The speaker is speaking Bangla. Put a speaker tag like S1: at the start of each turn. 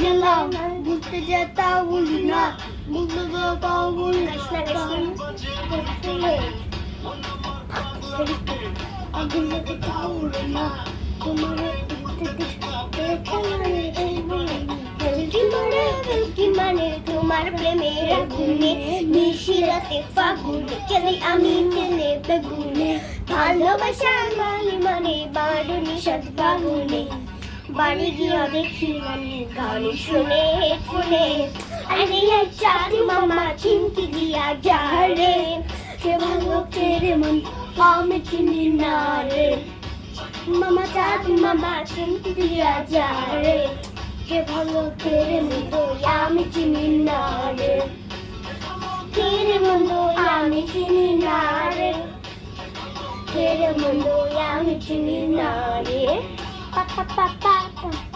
S1: গেলাম ঘুরতে যেতাও বলি না, বলতে যেতাও বলি না, আগুন যেতে তাও বলি না, তোমার তোমার প্রেমের আগুনে নিশিরাতে ফাগুনে চলি আমি তেলে বেগুনে, ভালোবাসা মানে মানে বারুনি সাত বাগুনে, বাড়ি গিয়ে দেখি মানে গান শুনে শুনে, আরে চাঁদ মামা চিমকি দিয়া যা রে, কে ভালো কে রে মন আমি চিনি না রে, মামা চাঁদ মামা চিমকি দিয়া যা রে, কে ভালো কে রে মন্দ আমি চিনি না রে, কে রে মন্দ আমি চিনি না রে, কে রে মন্দ আমি চিনি না রে, পা পা পা পা।